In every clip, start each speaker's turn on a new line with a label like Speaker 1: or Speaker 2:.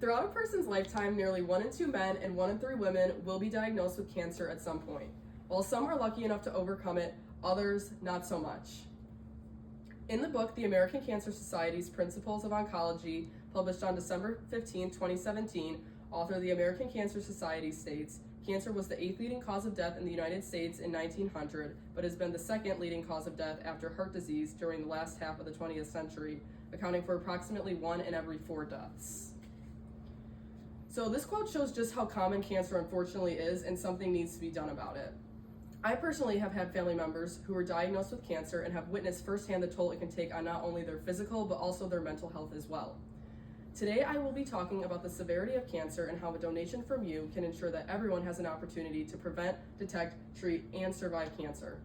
Speaker 1: Throughout a person's lifetime, nearly 1 in 2 men and 1 in 3 women will be diagnosed with cancer at some point. While some are lucky enough to overcome it, others not so much. In the book, The American Cancer Society's Principles of Oncology, published on December 15, 2017, author of the American Cancer Society states, cancer was the 8th leading cause of death in the United States in 1900, but has been the 2nd leading cause of death after heart disease during the last half of the 20th century, accounting for approximately 1 in every 4 deaths. So this quote shows just how common cancer unfortunately is, and something needs to be done about it. I personally have had family members who were diagnosed with cancer and have witnessed firsthand the toll it can take on not only their physical but also their mental health as well. Today I will be talking about the severity of cancer and how a donation from you can ensure that everyone has an opportunity to prevent, detect, treat, and survive cancer.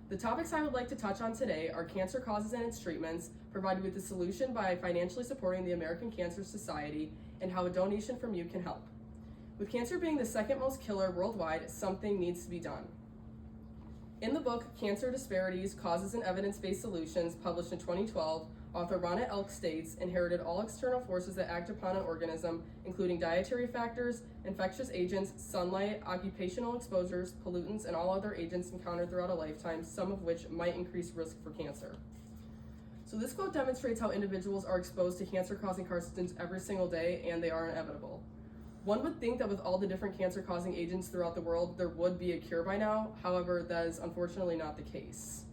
Speaker 1: The topics I would like to touch on today are cancer causes and its treatments, provided with a solution by financially supporting the American Cancer Society, and how a donation from you can help. With cancer being the 2nd most killer worldwide, something needs to be done. In the book, Cancer Disparities, Causes and Evidence-Based Solutions, published in 2012, author Ronna Elk states, inherited all external forces that act upon an organism, including dietary factors, infectious agents, sunlight, occupational exposures, pollutants, and all other agents encountered throughout a lifetime, some of which might increase risk for cancer. So this quote demonstrates how individuals are exposed to cancer-causing carcinogens every single day, and they are inevitable. One would think that with all the different cancer-causing agents throughout the world, there would be a cure by now. However, that is unfortunately not the case.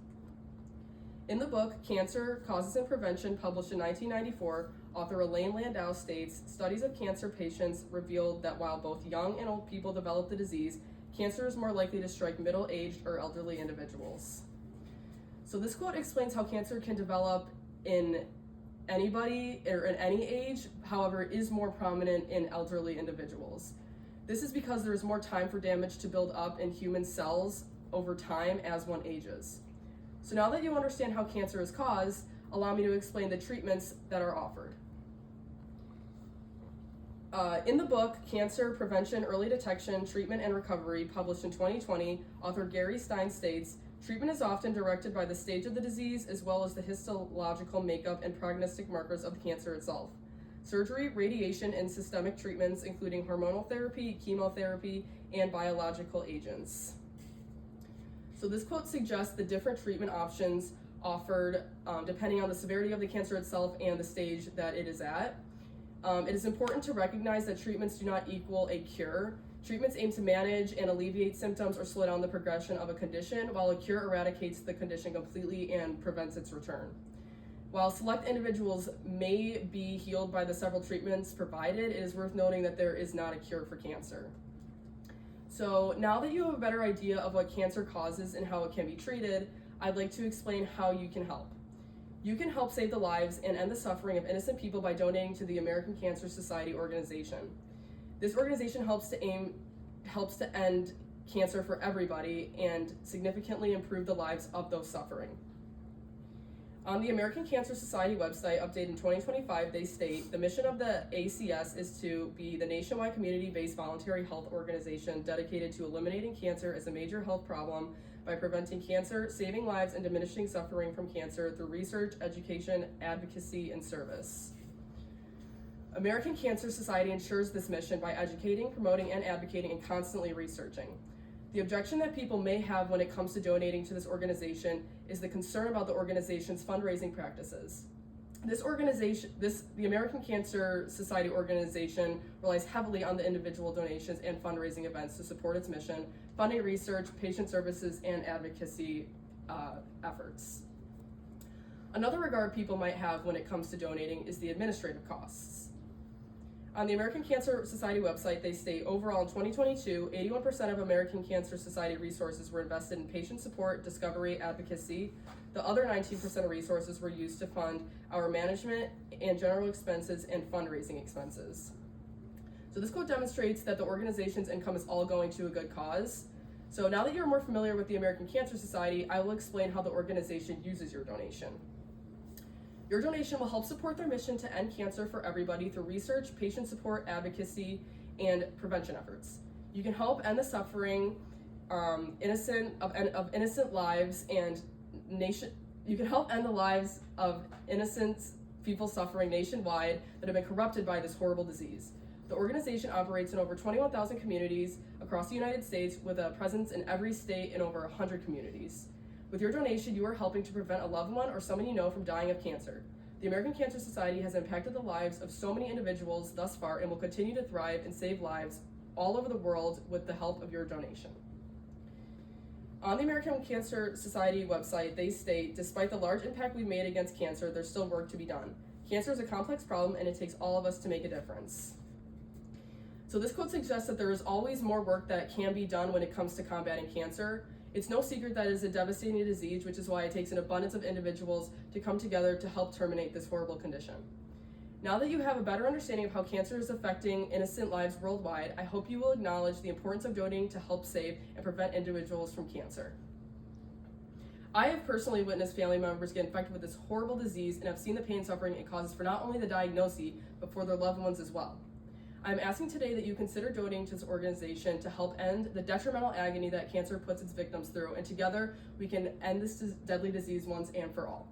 Speaker 1: In the book, Cancer, Causes and Prevention, published in 1994, author Elaine Landau states, studies of cancer patients revealed that while both young and old people develop the disease, cancer is more likely to strike middle-aged or elderly individuals. So this quote explains how cancer can develop in anybody or in any age, however, is more prominent in elderly individuals. This is because there is more time for damage to build up in human cells over time as one ages. So now that you understand how cancer is caused, allow me to explain the treatments that are offered. In the book, Cancer, Prevention, Early Detection, Treatment, and Recovery, published in 2020, author Gary Stein states, treatment is often directed by the stage of the disease as well as the histological makeup and prognostic markers of the cancer itself. Surgery, radiation, and systemic treatments, including hormonal therapy, chemotherapy, and biological agents. So this quote suggests the different treatment options offered depending on the severity of the cancer itself and the stage that it is at. It is important to recognize that treatments do not equal a cure. Treatments aim to manage and alleviate symptoms or slow down the progression of a condition, while a cure eradicates the condition completely and prevents its return. While select individuals may be healed by the several treatments provided, it is worth noting that there is not a cure for cancer. So now that you have a better idea of what cancer causes and how it can be treated, I'd like to explain how you can help. You can help save the lives and end the suffering of innocent people by donating to the American Cancer Society organization. This organization helps to end cancer for everybody and significantly improve the lives of those suffering. On the American Cancer Society website, updated in 2025, they state, the mission of the ACS is to be the nationwide community-based voluntary health organization dedicated to eliminating cancer as a major health problem by preventing cancer, saving lives, and diminishing suffering from cancer through research, education, advocacy, and service. American Cancer Society ensures this mission by educating, promoting, and advocating, and constantly researching. The objection that people may have when it comes to donating to this organization is the concern about the organization's fundraising practices. The American Cancer Society organization relies heavily on the individual donations and fundraising events to support its mission, funding research, patient services, and advocacy efforts. Another regard people might have when it comes to donating is the administrative costs. On the American Cancer Society website, they state, overall in 2022, 81% of American Cancer Society resources were invested in patient support, discovery, advocacy. The other 19% of resources were used to fund our management and general expenses and fundraising expenses. So this quote demonstrates that the organization's income is all going to a good cause. So now that you're more familiar with the American Cancer Society, I will explain how the organization uses your donation. Your donation will help support their mission to end cancer for everybody through research, patient support, advocacy, and prevention efforts. You can help end the suffering of innocent lives and nation. You can help end the lives of innocents people suffering nationwide that have been corrupted by this horrible disease. The organization operates in over 21,000 communities across the United States with a presence in every state in over 100 communities. With your donation, you are helping to prevent a loved one or someone you know from dying of cancer. The American Cancer Society has impacted the lives of so many individuals thus far and will continue to thrive and save lives all over the world with the help of your donation. On the American Cancer Society website, they state, despite the large impact we've made against cancer, there's still work to be done. Cancer is a complex problem and it takes all of us to make a difference. So this quote suggests that there is always more work that can be done when it comes to combating cancer. It's no secret that it is a devastating disease, which is why it takes an abundance of individuals to come together to help terminate this horrible condition. Now that you have a better understanding of how cancer is affecting innocent lives worldwide, I hope you will acknowledge the importance of donating to help save and prevent individuals from cancer. I have personally witnessed family members get infected with this horrible disease and have seen the pain and suffering it causes for not only the diagnosis, but for their loved ones as well. I'm asking today that you consider donating to this organization to help end the detrimental agony that cancer puts its victims through, and together we can end this deadly disease once and for all.